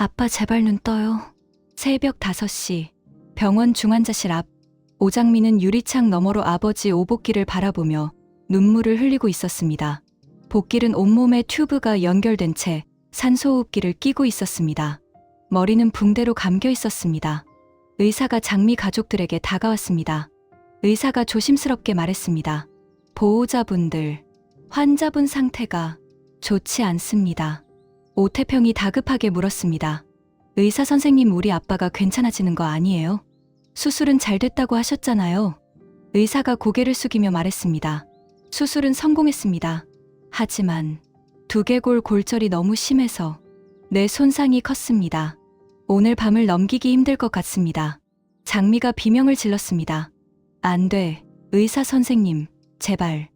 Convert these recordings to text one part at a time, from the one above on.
아빠 제발 눈 떠요. 새벽 5시 병원 중환자실 앞. 오장미는 유리창 너머로 아버지 오복기를 바라보며 눈물을 흘리고 있었습니다. 복길은 온몸에 튜브가 연결된 채 산소호흡기를 끼고 있었습니다. 머리는 붕대로 감겨 있었습니다. 의사가 장미 가족들에게 다가왔습니다. 의사가 조심스럽게 말했습니다. 보호자분들, 환자분 상태가 좋지 않습니다. 오태평이 다급하게 물었습니다. 의사 선생님, 우리 아빠가 괜찮아지는 거 아니에요? 수술은 잘 됐다고 하셨잖아요. 의사가 고개를 숙이며 말했습니다. 수술은 성공했습니다. 하지만 두개골 골절이 너무 심해서 뇌 손상이 컸습니다. 오늘 밤을 넘기기 힘들 것 같습니다. 장미가 비명을 질렀습니다. 안 돼, 의사 선생님, 제발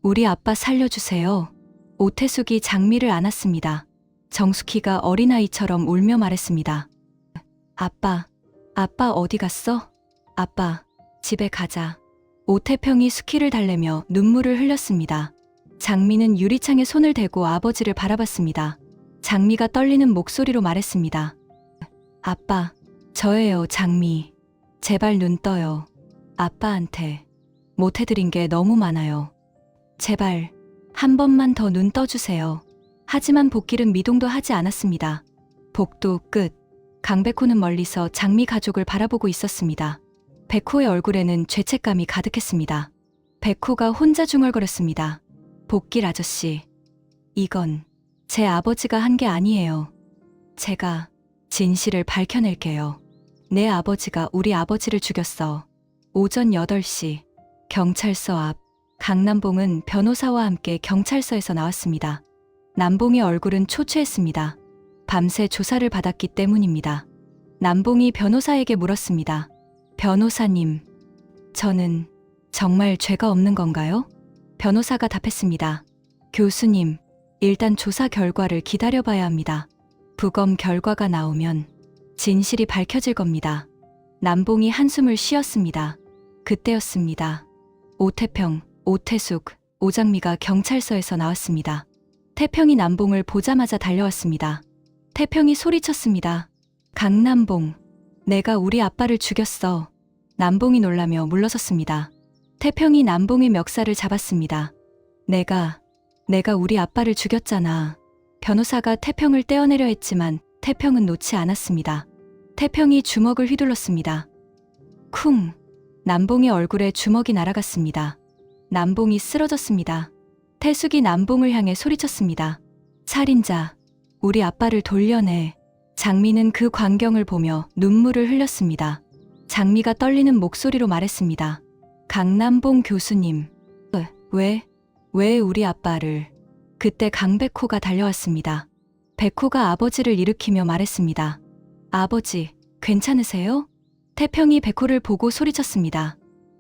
우리 아빠 살려주세요. 오태숙이 장미를 안았습니다. 정숙희가 어린아이처럼 울며 말했습니다. 아빠 어디 갔어? 아빠, 집에 가자. 오태평이 수키를 달래며 눈물을 흘렸습니다. 장미는 유리창에 손을 대고 아버지를 바라봤습니다. 장미가 떨리는 목소리로 말했습니다. 아빠, 저예요, 장미. 제발 눈 떠요. 아빠한테 못해드린 게 너무 많아요. 제발 한 번만 더 눈 떠주세요. 하지만 복길은 미동도 하지 않았습니다. 복도 끝. 강백호는 멀리서 장미 가족을 바라보고 있었습니다. 백호의 얼굴에는 죄책감이 가득했습니다. 백호가 혼자 중얼거렸습니다. 복길 아저씨, 이건 제 아버지가 한 게 아니에요. 제가 진실을 밝혀낼게요. 내 아버지가 우리 아버지를 죽였어. 오전 8시 경찰서 앞. 강남봉은 변호사와 함께 경찰서에서 나왔습니다. 남봉의 얼굴은 초췌했습니다. 밤새 조사를 받았기 때문입니다. 남봉이 변호사에게 물었습니다. 변호사님, 저는 정말 죄가 없는 건가요? 변호사가 답했습니다. 교수님, 일단 조사 결과를 기다려봐야 합니다. 부검 결과가 나오면 진실이 밝혀질 겁니다. 남봉이 한숨을 쉬었습니다. 그때였습니다. 오태평, 오태숙, 오장미가 경찰서에서 나왔습니다. 태평이 남봉을 보자마자 달려왔습니다. 태평이 소리쳤습니다. 강남봉, 내가 우리 아빠를 죽였어. 남봉이 놀라며 물러섰습니다. 태평이 남봉의 멱살을 잡았습니다. 내가 우리 아빠를 죽였잖아. 변호사가 태평을 떼어내려 했지만 태평은 놓지 않았습니다. 태평이 주먹을 휘둘렀습니다. 쿵! 남봉의 얼굴에 주먹이 날아갔습니다. 남봉이 쓰러졌습니다. 태숙이 남봉을 향해 소리쳤습니다. 살인자, 우리 아빠를 돌려내. 장미는 그 광경을 보며 눈물을 흘렸습니다. 장미가 떨리는 목소리로 말했습니다. 강남봉 교수님, 왜 우리 아빠를... 그때 강백호가 달려왔습니다. 백호가 아버지를 일으키며 말했습니다. 아버지, 괜찮으세요? 태평이 백호를 보고 소리쳤습니다.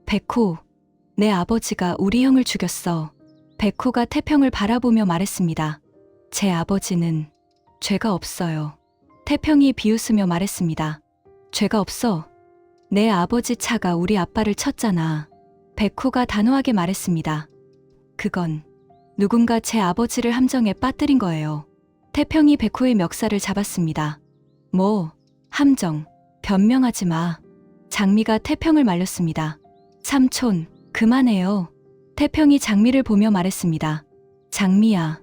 백호, 내 아버지가 우리 형을 죽였어. 백호가 태평을 바라보며 말했습니다. 제 아버지는 죄가 없어요. 태평이 비웃으며 말했습니다. 죄가 없어? 내 아버지 차가 우리 아빠를 쳤잖아. 백호가 단호하게 말했습니다. 그건 누군가 제 아버지를 함정에 빠뜨린 거예요. 태평이 백호의 멱살을 잡았습니다. 뭐, 함정, 변명하지 마. 장미가 태평을 말렸습니다. 삼촌, 그만해요. 태평이 장미를 보며 말했습니다. 장미야,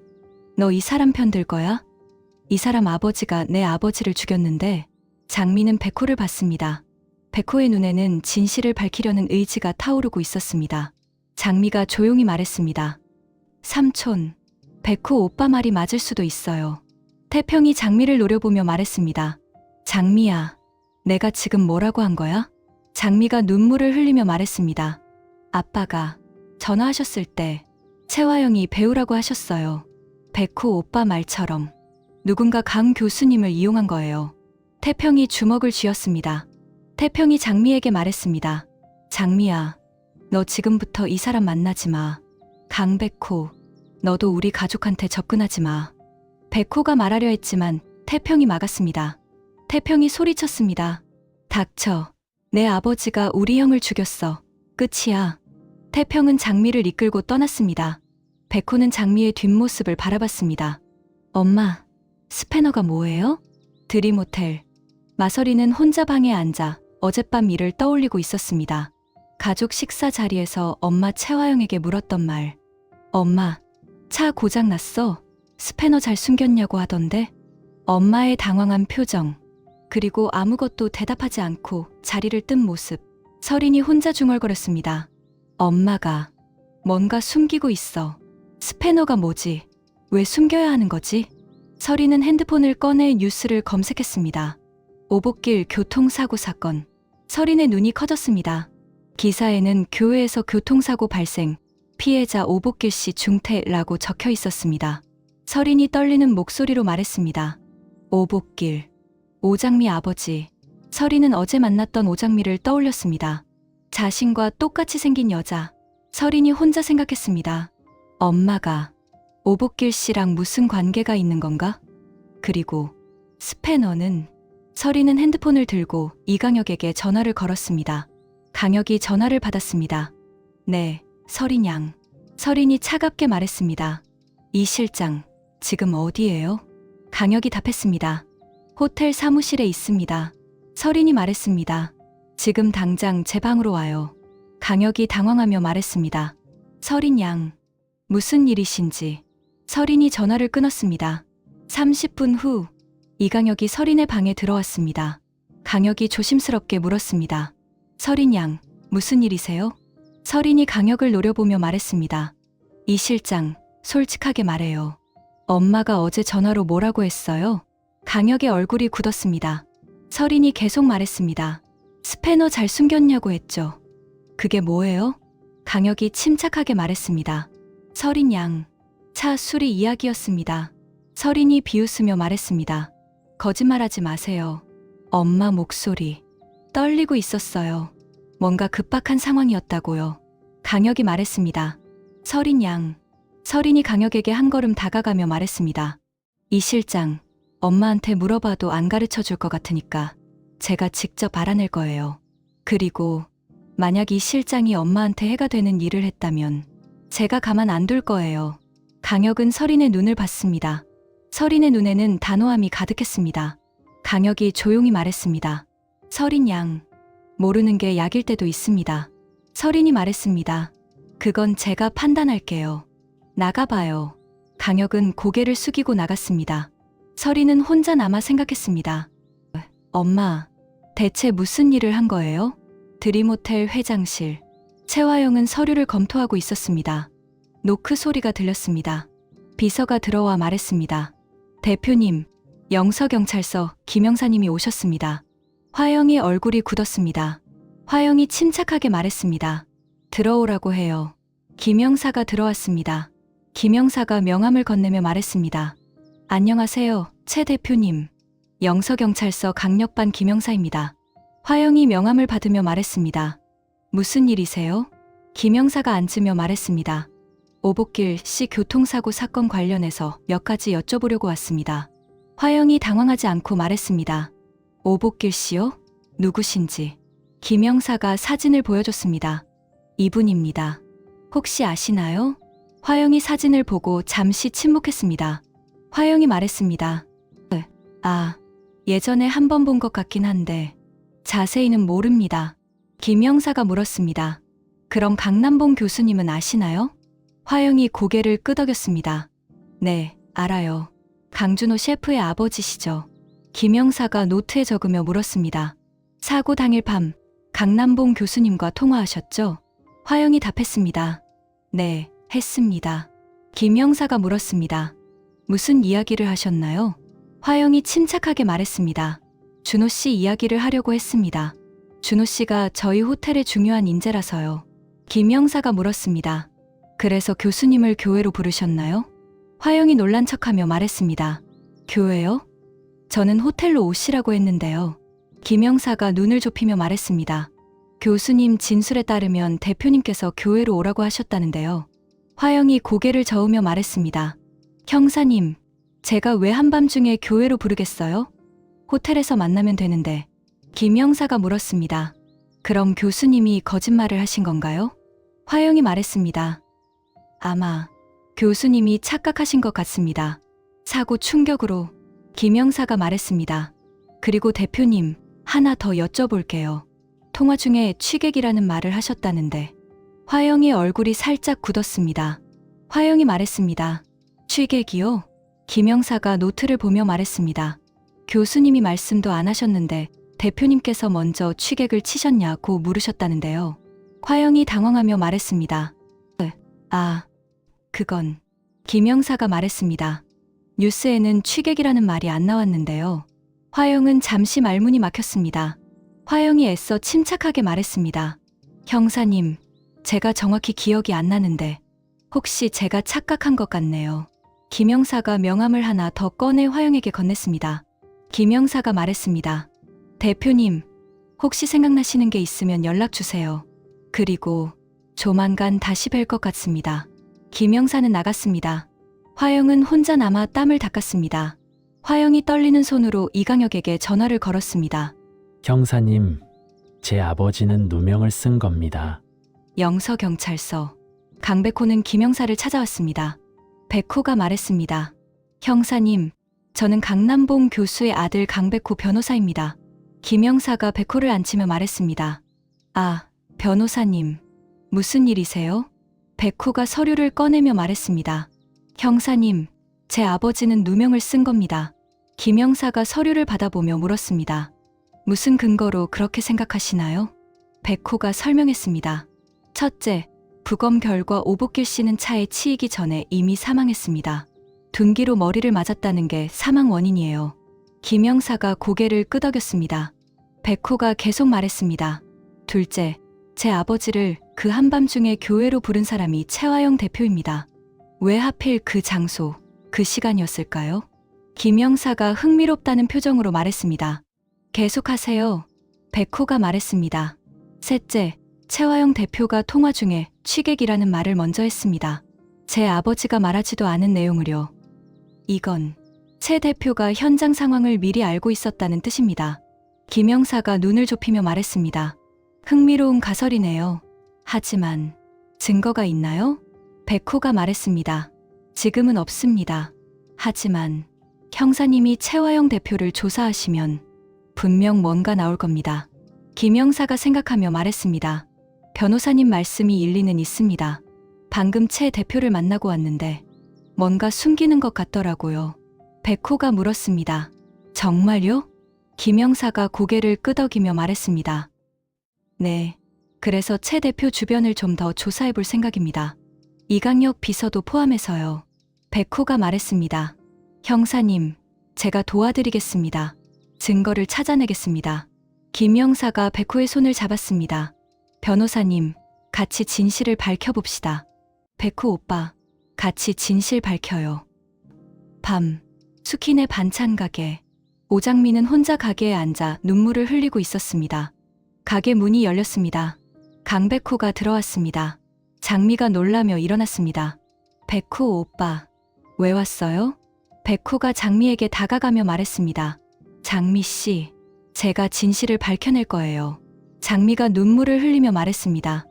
너 이 사람 편 들 거야? 이 사람 아버지가 내 아버지를 죽였는데. 장미는 백호를 봤습니다. 백호의 눈에는 진실을 밝히려는 의지가 타오르고 있었습니다. 장미가 조용히 말했습니다. 삼촌, 백호 오빠 말이 맞을 수도 있어요. 태평이 장미를 노려보며 말했습니다. 장미야, 내가 지금 뭐라고 한 거야? 장미가 눈물을 흘리며 말했습니다. 아빠가 전화하셨을 때 채화영이 배우라고 하셨어요. 백호 오빠 말처럼 누군가 강 교수님을 이용한 거예요. 태평이 주먹을 쥐었습니다. 태평이 장미에게 말했습니다. 장미야, 너 지금부터 이 사람 만나지 마. 강백호, 너도 우리 가족한테 접근하지 마. 백호가 말하려 했지만 태평이 막았습니다. 태평이 소리쳤습니다. 닥쳐. 내 아버지가 우리 형을 죽였어. 끝이야. 태평은 장미를 이끌고 떠났습니다. 백호는 장미의 뒷모습을 바라봤습니다. 엄마, 스패너가 뭐예요? 드림호텔. 마서리는 혼자 방에 앉아 어젯밤 일을 떠올리고 있었습니다. 가족 식사 자리에서 엄마 채화영에게 물었던 말. 엄마, 차 고장 났어. 스패너 잘 숨겼냐고 하던데. 엄마의 당황한 표정. 그리고 아무것도 대답하지 않고 자리를 뜬 모습. 서린이 혼자 중얼거렸습니다. 엄마가 뭔가 숨기고 있어. 스패너가 뭐지? 왜 숨겨야 하는 거지? 서린은 핸드폰을 꺼내 뉴스를 검색했습니다. 오복길 교통사고 사건. 서린의 눈이 커졌습니다. 기사에는 교회에서 교통사고 발생, 피해자 오복길 씨 중태라고 적혀 있었습니다. 서린이 떨리는 목소리로 말했습니다. 오복길. 오장미 아버지. 서린은 어제 만났던 오장미를 떠올렸습니다. 자신과 똑같이 생긴 여자. 서린이 혼자 생각했습니다. 엄마가 오복길 씨랑 무슨 관계가 있는 건가? 그리고 스패너는. 서린은 핸드폰을 들고 이강혁에게 전화를 걸었습니다. 강혁이 전화를 받았습니다. 네, 서린 양. 서린이 차갑게 말했습니다. 이 실장, 지금 어디예요? 강혁이 답했습니다. 호텔 사무실에 있습니다. 서린이 말했습니다. 지금 당장 제 방으로 와요. 강혁이 당황하며 말했습니다. 서린 양, 무슨 일이신지. 서린이 전화를 끊었습니다. 30분 후, 이강혁이 서린의 방에 들어왔습니다. 강혁이 조심스럽게 물었습니다. 서린 양, 무슨 일이세요? 서린이 강혁을 노려보며 말했습니다. 이 실장, 솔직하게 말해요. 엄마가 어제 전화로 뭐라고 했어요? 강혁의 얼굴이 굳었습니다. 서린이 계속 말했습니다. 스패너 잘 숨겼냐고 했죠. 그게 뭐예요? 강혁이 침착하게 말했습니다. 서린 양, 차 수리 이야기였습니다. 서린이 비웃으며 말했습니다. 거짓말하지 마세요. 엄마 목소리 떨리고 있었어요. 뭔가 급박한 상황이었다고요. 강혁이 말했습니다. 서린 양. 서린이 강혁에게 한 걸음 다가가며 말했습니다. 이 실장, 엄마한테 물어봐도 안 가르쳐 줄 것 같으니까 제가 직접 알아낼 거예요. 그리고 만약 이 실장이 엄마한테 해가 되는 일을 했다면 제가 가만 안 둘 거예요. 강혁은 서린의 눈을 봤습니다. 서린의 눈에는 단호함이 가득했습니다. 강혁이 조용히 말했습니다. 서린 양, 모르는 게 약일 때도 있습니다. 서린이 말했습니다. 그건 제가 판단할게요. 나가봐요. 강혁은 고개를 숙이고 나갔습니다. 서린은 혼자 남아 생각했습니다. 엄마, 대체 무슨 일을 한 거예요? 드림호텔 회장실. 채화영은 서류를 검토하고 있었습니다. 노크 소리가 들렸습니다. 비서가 들어와 말했습니다. 대표님, 영서경찰서 김영사님이 오셨습니다. 화영이 얼굴이 굳었습니다. 화영이 침착하게 말했습니다. 들어오라고 해요. 김영사가 들어왔습니다. 김영사가 명함을 건네며 말했습니다. 안녕하세요, 최 대표님. 영서경찰서 강력반 김영사입니다. 화영이 명함을 받으며 말했습니다. 무슨 일이세요? 김영사가 앉으며 말했습니다. 오복길 씨 교통사고 사건 관련해서 몇 가지 여쭤보려고 왔습니다. 화영이 당황하지 않고 말했습니다. 오복길 씨요? 누구신지. 김영사가 사진을 보여줬습니다. 이분입니다. 혹시 아시나요? 화영이 사진을 보고 잠시 침묵했습니다. 화영이 말했습니다. 예전에 한 번 본 것 같긴 한데 자세히는 모릅니다. 김영사가 물었습니다. 그럼 강남봉 교수님은 아시나요? 화영이 고개를 끄덕였습니다. 네, 알아요. 강준호 셰프의 아버지시죠. 김영사가 노트에 적으며 물었습니다. 사고 당일 밤 강남봉 교수님과 통화하셨죠? 화영이 답했습니다. 네, 했습니다. 김영사가 물었습니다. 무슨 이야기를 하셨나요? 화영이 침착하게 말했습니다. 준호 씨 이야기를 하려고 했습니다. 준호 씨가 저희 호텔의 중요한 인재라서요. 김영사가 물었습니다. 그래서 교수님을 교회로 부르셨나요? 화영이 놀란 척하며 말했습니다. 교회요? 저는 호텔로 오시라고 했는데요. 김영사가 눈을 좁히며 말했습니다. 교수님 진술에 따르면 대표님께서 교회로 오라고 하셨다는데요. 화영이 고개를 저으며 말했습니다. 형사님, 제가 왜 한밤중에 교회로 부르겠어요? 호텔에서 만나면 되는데. 김영사가 물었습니다. 그럼 교수님이 거짓말을 하신 건가요? 화영이 말했습니다. 아마 교수님이 착각하신 것 같습니다. 사고 충격으로. 김영사가 말했습니다. 그리고 대표님, 하나 더 여쭤볼게요. 통화 중에 취객이라는 말을 하셨다는데. 화영의 얼굴이 살짝 굳었습니다. 화영이 말했습니다. 취객이요? 김영사가 노트를 보며 말했습니다. 교수님이 말씀도 안 하셨는데 대표님께서 먼저 취객을 치셨냐고 물으셨다는데요. 화영이 당황하며 말했습니다. 아, 그건. 김영사가 말했습니다. 뉴스에는 취객이라는 말이 안 나왔는데요. 화영은 잠시 말문이 막혔습니다. 화영이 애써 침착하게 말했습니다. 형사님, 제가 정확히 기억이 안 나는데 혹시 제가 착각한 것 같네요. 김영사가 명함을 하나 더 꺼내 화영에게 건넸습니다. 김영사가 말했습니다. 대표님, 혹시 생각나시는 게 있으면 연락 주세요. 그리고 조만간 다시 뵐 것 같습니다. 김영사는 나갔습니다. 화영은 혼자 남아 땀을 닦았습니다. 화영이 떨리는 손으로 이강혁에게 전화를 걸었습니다. 형사님, 제 아버지는 누명을 쓴 겁니다. 영서경찰서. 강백호는 김영사를 찾아왔습니다. 백호가 말했습니다. 형사님, 저는 강남봉 교수의 아들 강백호 변호사입니다. 김영사가 백호를 앉히며 말했습니다. 아, 변호사님, 무슨 일이세요? 백호가 서류를 꺼내며 말했습니다. 형사님, 제 아버지는 누명을 쓴 겁니다. 김영사가 서류를 받아보며 물었습니다. 무슨 근거로 그렇게 생각하시나요? 백호가 설명했습니다. 첫째, 부검 결과 오복길 씨는 차에 치이기 전에 이미 사망했습니다. 둔기로 머리를 맞았다는 게 사망 원인이에요. 김영사가 고개를 끄덕였습니다. 백호가 계속 말했습니다. 둘째, 제 아버지를 그 한밤중에 교회로 부른 사람이 최화영 대표입니다. 왜 하필 그 장소, 그 시간이었을까요? 김영사가 흥미롭다는 표정으로 말했습니다. 계속하세요. 백호가 말했습니다. 셋째, 최화영 대표가 통화 중에 취객이라는 말을 먼저 했습니다. 제 아버지가 말하지도 않은 내용을요. 이건 최 대표가 현장 상황을 미리 알고 있었다는 뜻입니다. 김영사가 눈을 좁히며 말했습니다. 흥미로운 가설이네요. 하지만 증거가 있나요? 백호가 말했습니다. 지금은 없습니다. 하지만 형사님이 최화영 대표를 조사하시면 분명 뭔가 나올 겁니다. 김영사가 생각하며 말했습니다. 변호사님 말씀이 일리는 있습니다. 방금 최 대표를 만나고 왔는데 뭔가 숨기는 것 같더라고요. 백호가 물었습니다. 정말요? 김영사가 고개를 끄덕이며 말했습니다. 네, 그래서 최 대표 주변을 좀 더 조사해 볼 생각입니다. 이강혁 비서도 포함해서요. 백호가 말했습니다. 형사님, 제가 도와드리겠습니다. 증거를 찾아내겠습니다. 김영사가 백호의 손을 잡았습니다. 변호사님, 같이 진실을 밝혀봅시다. 백호 오빠, 같이 진실 밝혀요. 밤, 수키네 반찬 가게. 오장민은 혼자 가게에 앉아 눈물을 흘리고 있었습니다. 가게 문이 열렸습니다. 강백호가 들어왔습니다. 장미가 놀라며 일어났습니다. 백호 오빠, 왜 왔어요? 백호가 장미에게 다가가며 말했습니다. 장미 씨, 제가 진실을 밝혀낼 거예요. 장미가 눈물을 흘리며 말했습니다.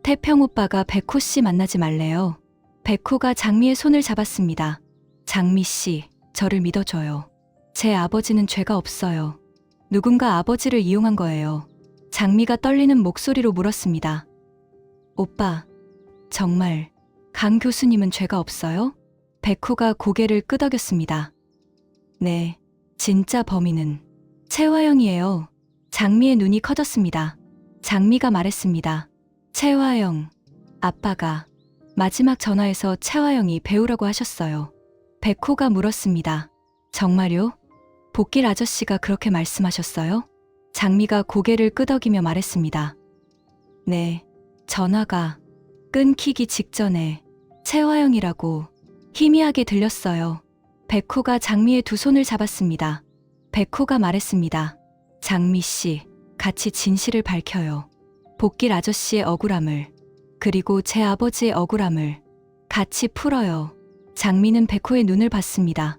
태평 오빠가 백호 씨 만나지 말래요. 백호가 장미의 손을 잡았습니다. 장미 씨, 저를 믿어줘요. 제 아버지는 죄가 없어요. 누군가 아버지를 이용한 거예요. 장미가 떨리는 목소리로 물었습니다. 오빠, 정말 강 교수님은 죄가 없어요? 백호가 고개를 끄덕였습니다. 네, 진짜 범인은 최화영이에요. 장미의 눈이 커졌습니다. 장미가 말했습니다. 최화영, 아빠가 마지막 전화에서 최화영이 배우라고 하셨어요. 백호가 물었습니다. 정말요? 복길 아저씨가 그렇게 말씀하셨어요? 장미가 고개를 끄덕이며 말했습니다. 네, 전화가 끊기기 직전에 최화영이라고 희미하게 들렸어요. 백호가 장미의 두 손을 잡았습니다. 백호가 말했습니다. 장미 씨, 같이 진실을 밝혀요. 복길 아저씨의 억울함을, 그리고 제 아버지의 억울함을 같이 풀어요. 장미는 백호의 눈을 봤습니다.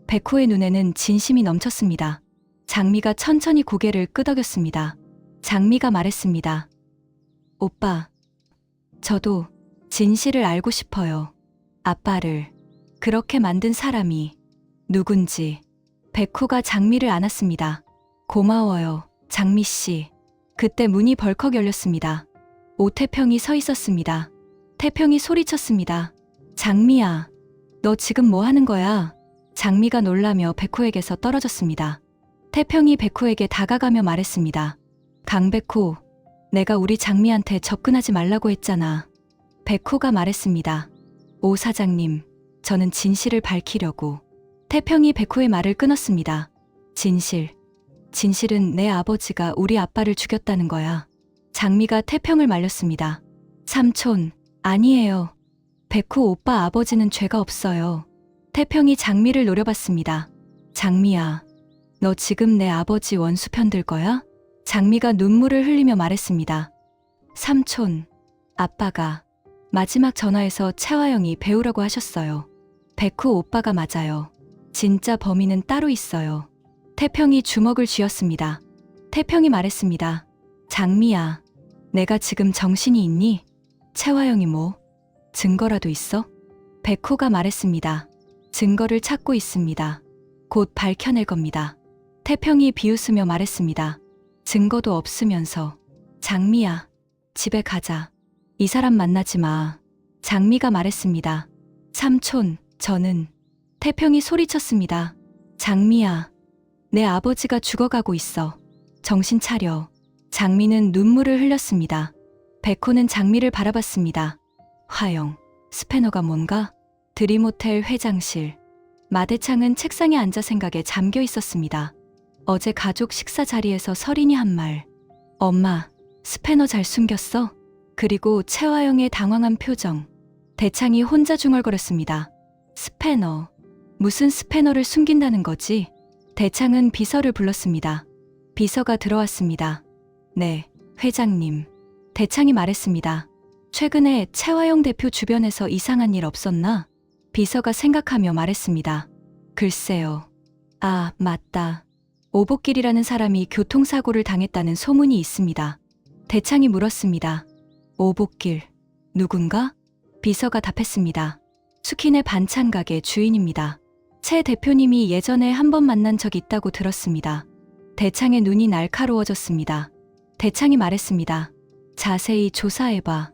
백호의 눈에는 진심이 넘쳤습니다. 장미가 천천히 고개를 끄덕였습니다. 장미가 말했습니다. 오빠, 저도 진실을 알고 싶어요. 아빠를 그렇게 만든 사람이 누군지. 백호가 장미를 안았습니다. 고마워요, 장미 씨. 그때 문이 벌컥 열렸습니다. 오태평이 서 있었습니다. 태평이 소리쳤습니다. 장미야, 너 지금 뭐 하는 거야? 장미가 놀라며 백호에게서 떨어졌습니다. 태평이 백호에게 다가가며 말했습니다. 강백호, 내가 우리 장미한테 접근하지 말라고 했잖아. 백호가 말했습니다. 오 사장님, 저는 진실을 밝히려고. 태평이 백호의 말을 끊었습니다. 진실은 내 아버지가 우리 아빠를 죽였다는 거야. 장미가 태평을 말렸습니다. 삼촌, 아니에요. 백호 오빠 아버지는 죄가 없어요. 태평이 장미를 노려봤습니다. 장미야, 너 지금 내 아버지 원수 편들 거야? 장미가 눈물을 흘리며 말했습니다. 삼촌, 아빠가 마지막 전화에서 채화영이 배우라고 하셨어요. 백호 오빠가 맞아요. 진짜 범인은 따로 있어요. 태평이 주먹을 쥐었습니다. 태평이 말했습니다. 장미야, 내가 지금 정신이 있니? 채화영이 뭐? 증거라도 있어? 백호가 말했습니다. 증거를 찾고 있습니다. 곧 밝혀낼 겁니다. 태평이 비웃으며 말했습니다. 증거도 없으면서. 장미야, 집에 가자. 이 사람 만나지 마. 장미가 말했습니다. 삼촌, 저는. 태평이 소리쳤습니다. 장미야, 내 아버지가 죽어가고 있어. 정신 차려. 장미는 눈물을 흘렸습니다. 백호는 장미를 바라봤습니다. 화영, 스패너가 뭔가? 드림호텔 회장실. 마대창은 책상에 앉아 생각에 잠겨 있었습니다. 어제 가족 식사 자리에서 설인이 한 말. 엄마, 스패너 잘 숨겼어? 그리고 채화영의 당황한 표정. 대창이 혼자 중얼거렸습니다. 스패너. 무슨 스패너를 숨긴다는 거지? 대창은 비서를 불렀습니다. 비서가 들어왔습니다. 네, 회장님. 대창이 말했습니다. 최근에 채화영 대표 주변에서 이상한 일 없었나? 비서가 생각하며 말했습니다. 글쎄요. 아, 맞다. 오복길이라는 사람이 교통사고를 당했다는 소문이 있습니다. 대창이 물었습니다. 오복길, 누군가? 비서가 답했습니다. 수키네 반찬 가게 주인입니다. 채 대표님이 예전에 한 번 만난 적 있다고 들었습니다. 대창의 눈이 날카로워졌습니다. 대창이 말했습니다. 자세히 조사해봐.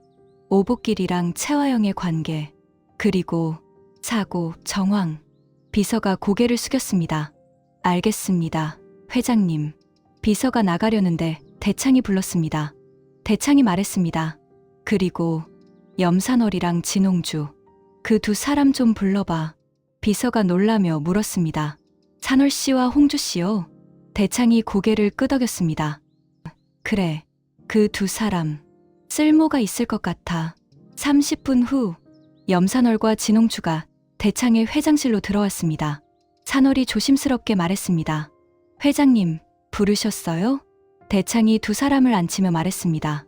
오복길이랑 채화영의 관계, 그리고 사고, 정황. 비서가 고개를 숙였습니다. 알겠습니다, 회장님. 비서가 나가려는데 대창이 불렀습니다. 대창이 말했습니다. 그리고 염산월이랑 진홍주. 그 두 사람 좀 불러봐. 비서가 놀라며 물었습니다. 산월 씨와 홍주 씨요? 대창이 고개를 끄덕였습니다. 그래, 그 두 사람. 쓸모가 있을 것 같아. 30분 후 염산월과 진홍주가 대창의 회장실로 들어왔습니다. 산월이 조심스럽게 말했습니다. 회장님, 부르셨어요? 대창이 두 사람을 앉히며 말했습니다.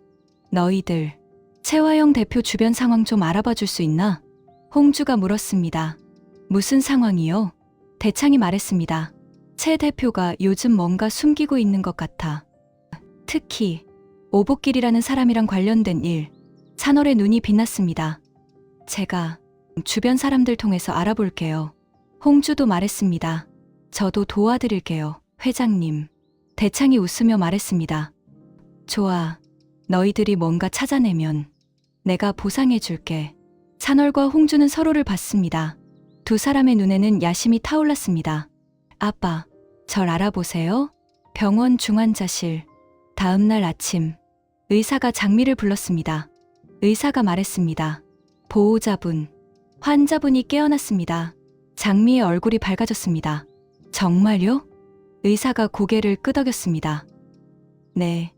너희들, 채화영 대표 주변 상황 좀 알아봐 줄 수 있나? 홍주가 물었습니다. 무슨 상황이요? 대창이 말했습니다. 채 대표가 요즘 뭔가 숨기고 있는 것 같아. 특히 오복길이라는 사람이랑 관련된 일. 산월의 눈이 빛났습니다. 제가 주변 사람들 통해서 알아볼게요. 홍주도 말했습니다. 저도 도와드릴게요, 회장님. 대창이 웃으며 말했습니다. 좋아. 너희들이 뭔가 찾아내면 내가 보상해줄게. 산월과 홍주는 서로를 봤습니다. 두 사람의 눈에는 야심이 타올랐습니다. 아빠, 절 알아보세요? 병원 중환자실. 다음 날 아침, 의사가 장미를 불렀습니다. 의사가 말했습니다. 보호자분, 환자분이 깨어났습니다. 장미의 얼굴이 밝아졌습니다. 정말요? 의사가 고개를 끄덕였습니다. 네.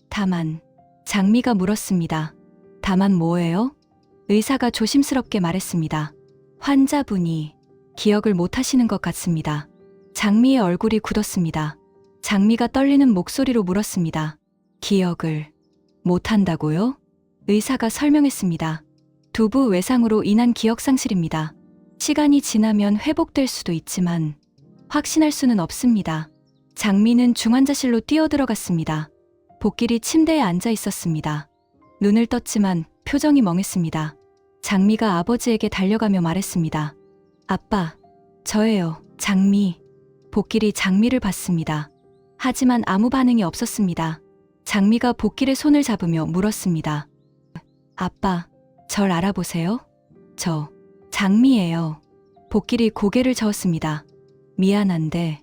다만, 장미가 물었습니다. 다만 뭐예요? 의사가 조심스럽게 말했습니다. 환자분이 기억을 못 하시는 것 같습니다. 장미의 얼굴이 굳었습니다. 장미가 떨리는 목소리로 물었습니다. 기억을 못 한다고요? 의사가 설명했습니다. 두부 외상으로 인한 기억 상실입니다. 시간이 지나면 회복될 수도 있지만 확신할 수는 없습니다. 장미는 중환자실로 뛰어들어갔습니다. 복길이 침대에 앉아 있었습니다. 눈을 떴지만 표정이 멍했습니다. 장미가 아버지에게 달려가며 말했습니다. 아빠, 저예요, 장미. 복길이 장미를 봤습니다. 하지만 아무 반응이 없었습니다. 장미가 복길의 손을 잡으며 물었습니다. 아빠, 절 알아보세요? 저 장미예요. 복길이 고개를 저었습니다. 미안한데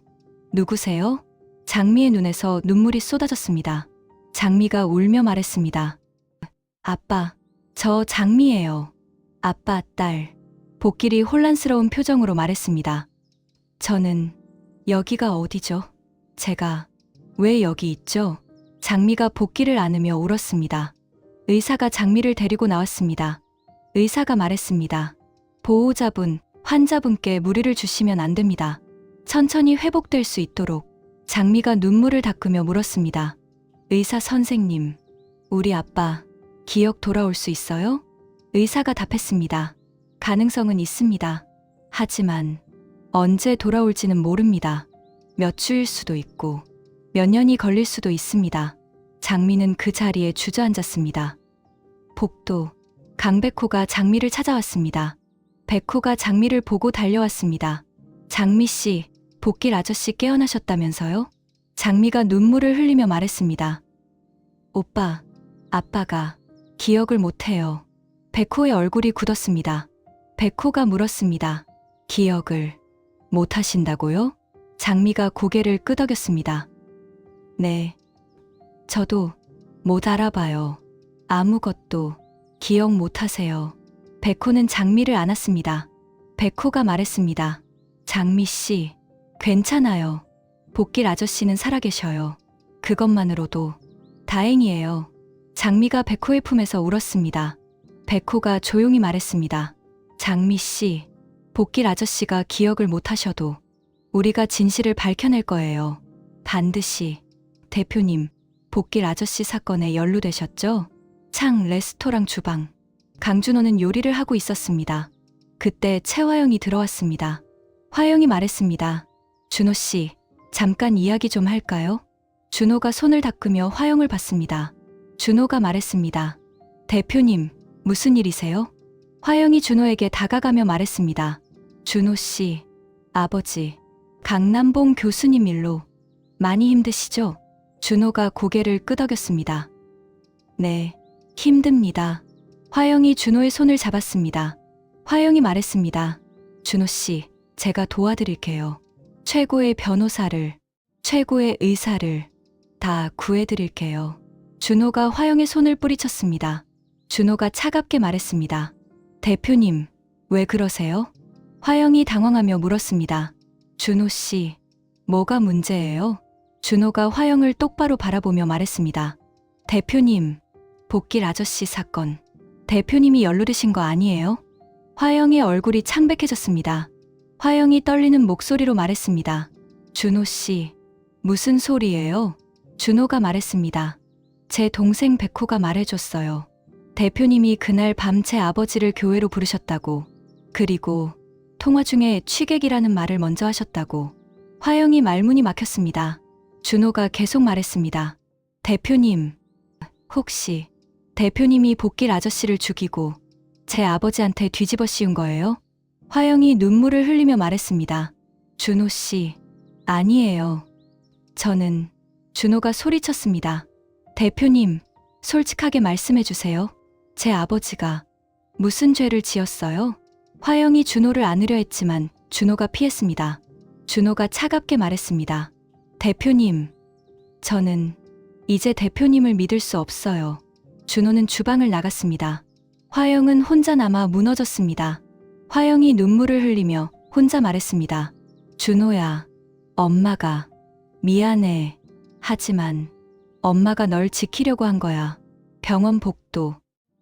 누구세요? 장미의 눈에서 눈물이 쏟아졌습니다. 장미가 울며 말했습니다. 아빠, 저 장미예요. 아빠, 딸. 복길이 혼란스러운 표정으로 말했습니다. 저는 여기가 어디죠? 제가 왜 여기 있죠? 장미가 복길을 안으며 울었습니다. 의사가 장미를 데리고 나왔습니다. 의사가 말했습니다. 보호자분, 환자분께 무리를 주시면 안 됩니다. 천천히 회복될 수 있도록. 장미가 눈물을 닦으며 물었습니다. 의사 선생님, 우리 아빠 기억 돌아올 수 있어요? 의사가 답했습니다. 가능성은 있습니다. 하지만 언제 돌아올지는 모릅니다. 몇 주일 수도 있고 몇 년이 걸릴 수도 있습니다. 장미는 그 자리에 주저앉았습니다. 복도, 강백호가 장미를 찾아왔습니다. 백호가 장미를 보고 달려왔습니다. 장미 씨, 복길 아저씨 깨어나셨다면서요? 장미가 눈물을 흘리며 말했습니다. 오빠, 아빠가 기억을 못해요. 백호의 얼굴이 굳었습니다. 백호가 물었습니다. 기억을 못하신다고요? 장미가 고개를 끄덕였습니다. 네, 저도 못 알아봐요. 아무것도 기억 못하세요. 백호는 장미를 안았습니다. 백호가 말했습니다. 장미 씨, 괜찮아요. 복길 아저씨는 살아계셔요. 그것만으로도 다행이에요. 장미가 백호의 품에서 울었습니다. 백호가 조용히 말했습니다. 장미 씨, 복길 아저씨가 기억을 못하셔도 우리가 진실을 밝혀낼 거예요. 반드시. 대표님, 복길 아저씨 사건에 연루되셨죠? 창 레스토랑 주방. 강준호는 요리를 하고 있었습니다. 그때 최화영이 들어왔습니다. 화영이 말했습니다. 준호 씨, 잠깐 이야기 좀 할까요? 준호가 손을 닦으며 화영을 봤습니다. 준호가 말했습니다. 대표님, 무슨 일이세요? 화영이 준호에게 다가가며 말했습니다. 준호 씨, 아버지, 강남봉 교수님 일로 많이 힘드시죠? 준호가 고개를 끄덕였습니다. 네, 힘듭니다. 화영이 준호의 손을 잡았습니다. 화영이 말했습니다. 준호 씨, 제가 도와드릴게요. 최고의 변호사를, 최고의 의사를 다 구해드릴게요. 준호가 화영의 손을 뿌리쳤습니다. 준호가 차갑게 말했습니다. 대표님, 왜 그러세요? 화영이 당황하며 물었습니다. 준호 씨, 뭐가 문제예요? 준호가 화영을 똑바로 바라보며 말했습니다. 대표님, 복길 아저씨 사건, 대표님이 연루되신 거 아니에요? 화영의 얼굴이 창백해졌습니다. 화영이 떨리는 목소리로 말했습니다. 준호 씨, 무슨 소리예요? 준호가 말했습니다. 제 동생 백호가 말해줬어요. 대표님이 그날 밤 제 아버지를 교회로 부르셨다고. 그리고 통화 중에 취객이라는 말을 먼저 하셨다고. 화영이 말문이 막혔습니다. 준호가 계속 말했습니다. 대표님, 혹시 대표님이 복길 아저씨를 죽이고 제 아버지한테 뒤집어 씌운 거예요? 화영이 눈물을 흘리며 말했습니다. 준호 씨, 아니에요. 저는. 준호가 소리쳤습니다. 대표님, 솔직하게 말씀해 주세요. 제 아버지가 무슨 죄를 지었어요? 화영이 준호를 안으려 했지만 준호가 피했습니다. 준호가 차갑게 말했습니다. 대표님, 저는 이제 대표님을 믿을 수 없어요. 준호는 주방을 나갔습니다. 화영은 혼자 남아 무너졌습니다. 화영이 눈물을 흘리며 혼자 말했습니다. 준호야, 엄마가 미안해. 하지만 엄마가 널 지키려고 한 거야. 병원 복도.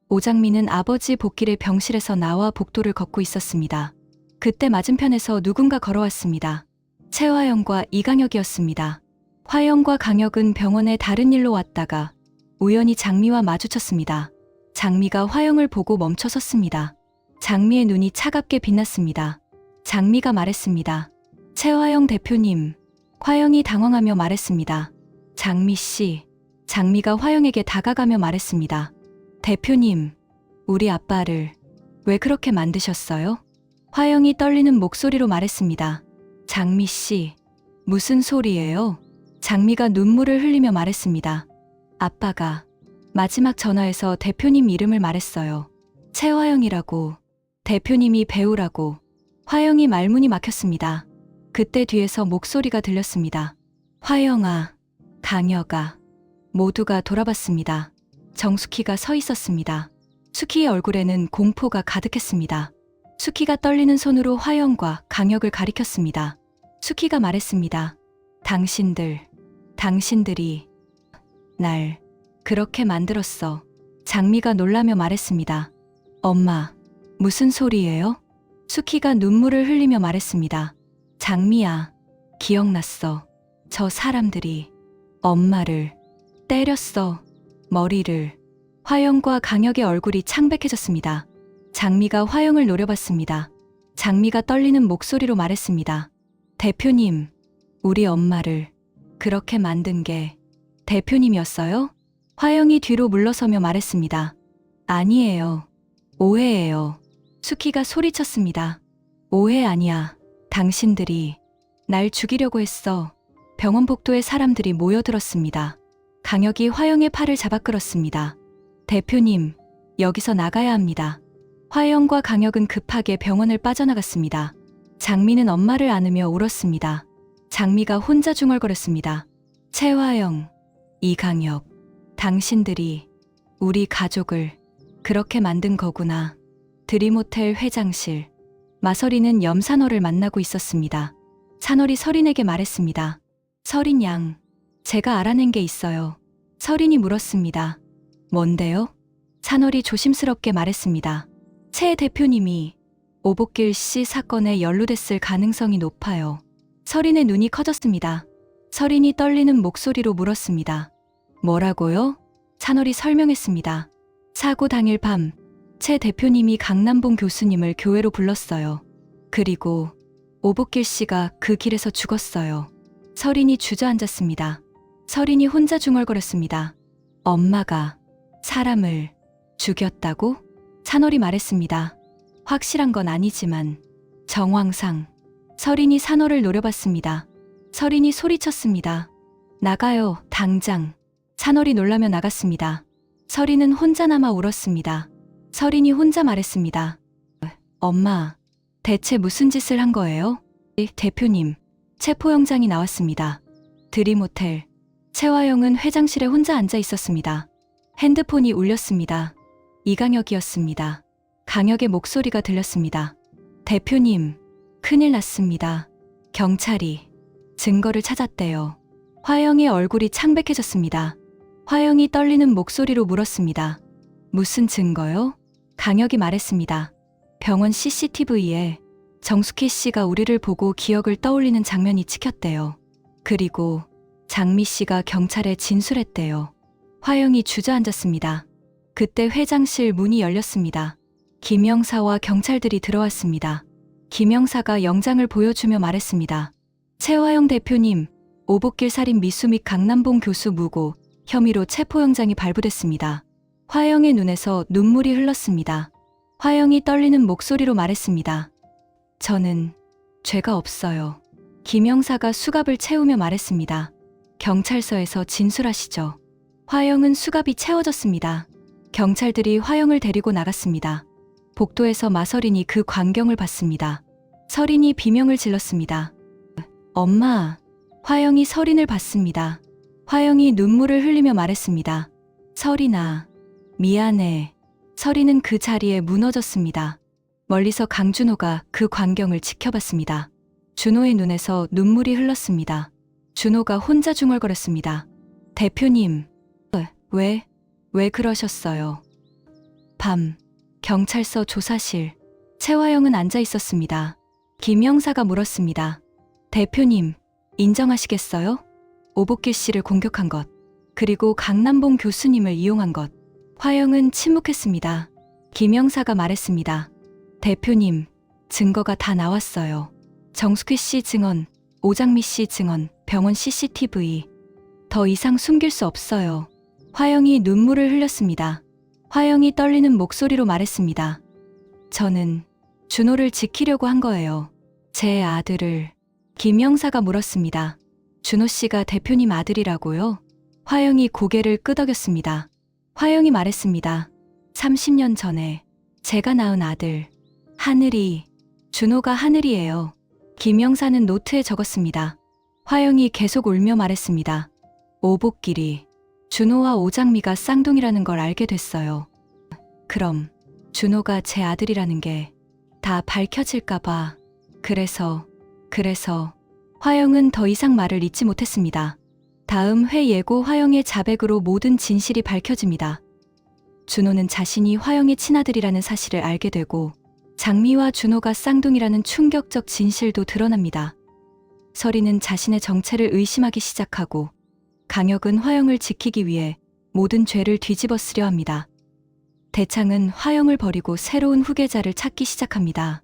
오장민은 아버지 복길의 병실에서 나와 복도를 걷고 있었습니다. 그때 맞은편에서 누군가 걸어왔습니다. 최화영과 이강혁이었습니다. 화영과 강혁은 병원에 다른 일로 왔다가 우연히 장미와 마주쳤습니다. 장미가 화영을 보고 멈춰 섰습니다. 장미의 눈이 차갑게 빛났습니다. 장미가 말했습니다. 최화영 대표님. 화영이 당황하며 말했습니다. 장미 씨. 장미가 화영에게 다가가며 말했습니다. 대표님, 우리 아빠를 왜 그렇게 만드셨어요? 화영이 떨리는 목소리로 말했습니다. 장미 씨, 무슨 소리예요? 장미가 눈물을 흘리며 말했습니다. 아빠가 마지막 전화에서 대표님 이름을 말했어요. 최화영이라고. 대표님이 배우라고. 화영이 말문이 막혔습니다. 그때 뒤에서 목소리가 들렸습니다. 화영아, 강여가. 모두가 돌아봤습니다. 정숙희가 서 있었습니다. 수키의 얼굴에는 공포가 가득했습니다. 수키가 떨리는 손으로 화영과 강혁을 가리켰습니다. 수키가 말했습니다. 당신들이 날 그렇게 만들었어. 장미가 놀라며 말했습니다. 엄마, 무슨 소리예요? 수키가 눈물을 흘리며 말했습니다. 장미야, 기억났어. 저 사람들이 엄마를 때렸어. 머리를. 화영과 강혁의 얼굴이 창백해졌습니다. 장미가 화영을 노려봤습니다. 장미가 떨리는 목소리로 말했습니다. 대표님, 우리 엄마를 그렇게 만든 게 대표님이었어요? 화영이 뒤로 물러서며 말했습니다. 아니에요. 오해예요. 수키가 소리쳤습니다. 오해 아니야. 당신들이 날 죽이려고 했어. 병원 복도에 사람들이 모여들었습니다. 강혁이 화영의 팔을 잡아 끌었습니다. 대표님, 여기서 나가야 합니다. 화영과 강혁은 급하게 병원을 빠져나갔습니다. 장미는 엄마를 안으며 울었습니다. 장미가 혼자 중얼거렸습니다. 최화영, 이강혁, 당신들이 우리 가족을 그렇게 만든 거구나. 드림호텔 회장실. 마서리는 염산월을 만나고 있었습니다. 산월이 서린에게 말했습니다. 서린 양, 제가 알아낸 게 있어요. 서린이 물었습니다. 뭔데요? 산월이 조심스럽게 말했습니다. 최 대표님이 오복길 씨 사건에 연루됐을 가능성이 높아요. 서린의 눈이 커졌습니다. 서린이 떨리는 목소리로 물었습니다. 뭐라고요? 산월이 설명했습니다. 사고 당일 밤, 최 대표님이 강남봉 교수님을 교회로 불렀어요. 그리고 오복길 씨가 그 길에서 죽었어요. 서린이 주저앉았습니다. 서린이 혼자 중얼거렸습니다. 엄마가 사람을 죽였다고? 산월이 말했습니다. 확실한 건 아니지만 정황상. 서린이 산월을 노려봤습니다. 서린이 소리쳤습니다. 나가요, 당장. 산월이 놀라며 나갔습니다. 서린은 혼자 남아 울었습니다. 서린이 혼자 말했습니다. 엄마, 대체 무슨 짓을 한 거예요? 대표님, 체포영장이 나왔습니다. 드림호텔. 최화영은 회장실에 혼자 앉아 있었습니다. 핸드폰이 울렸습니다. 이강혁이었습니다. 강혁의 목소리가 들렸습니다. 대표님, 큰일 났습니다. 경찰이 증거를 찾았대요. 화영의 얼굴이 창백해졌습니다. 화영이 떨리는 목소리로 물었습니다. 무슨 증거요? 강혁이 말했습니다. 병원 CCTV에 정숙희 씨가 우리를 보고 기억을 떠올리는 장면이 찍혔대요. 그리고 장미 씨가 경찰에 진술했대요. 화영이 주저앉았습니다. 그때 회장실 문이 열렸습니다. 김영사와 경찰들이 들어왔습니다. 김영사가 영장을 보여주며 말했습니다. 최화영 대표님, 오복길 살인 미수 및 강남봉 교수 무고 혐의로 체포영장이 발부됐습니다. 화영의 눈에서 눈물이 흘렀습니다. 화영이 떨리는 목소리로 말했습니다. 저는 죄가 없어요. 김영사가 수갑을 채우며 말했습니다. 경찰서에서 진술하시죠. 화영은 수갑이 채워졌습니다. 경찰들이 화영을 데리고 나갔습니다. 복도에서 마서린이 그 광경을 봤습니다. 서린이 비명을 질렀습니다. 엄마. 화영이 서린을 봤습니다. 화영이 눈물을 흘리며 말했습니다. 서린아, 미안해. 서린은 그 자리에 무너졌습니다. 멀리서 강준호가 그 광경을 지켜봤습니다. 준호의 눈에서 눈물이 흘렀습니다. 준호가 혼자 중얼거렸습니다. 대표님, 왜 그러셨어요? 밤, 경찰서 조사실. 최화영은 앉아 있었습니다. 김영사가 물었습니다. 대표님, 인정하시겠어요? 오복길 씨를 공격한 것, 그리고 강남봉 교수님을 이용한 것. 화영은 침묵했습니다. 김영사가 말했습니다. 대표님, 증거가 다 나왔어요. 정숙희 씨 증언, 오장미 씨 증언, 병원 CCTV. 더 이상 숨길 수 없어요. 화영이 눈물을 흘렸습니다. 화영이 떨리는 목소리로 말했습니다. 저는 준호를 지키려고 한 거예요. 제 아들을. 김영사가 물었습니다. 준호 씨가 대표님 아들이라고요? 화영이 고개를 끄덕였습니다. 화영이 말했습니다. 30년 전에 제가 낳은 아들, 하늘이, 준호가 하늘이에요. 김영사는 노트에 적었습니다. 화영이 계속 울며 말했습니다. 오복길이, 준호와 오장미가 쌍둥이라는 걸 알게 됐어요. 그럼 준호가 제 아들이라는 게 다 밝혀질까봐. 그래서 화영은 더 이상 말을 잇지 못했습니다. 다음 회 예고 화영의 자백으로 모든 진실이 밝혀집니다. 준호는 자신이 화영의 친아들이라는 사실을 알게 되고 장미와 준호가 쌍둥이라는 충격적 진실도 드러납니다. 설이는 자신의 정체를 의심하기 시작하고 강혁은 화영을 지키기 위해 모든 죄를 뒤집어 쓰려 합니다. 대창은 화영을 버리고 새로운 후계자를 찾기 시작합니다.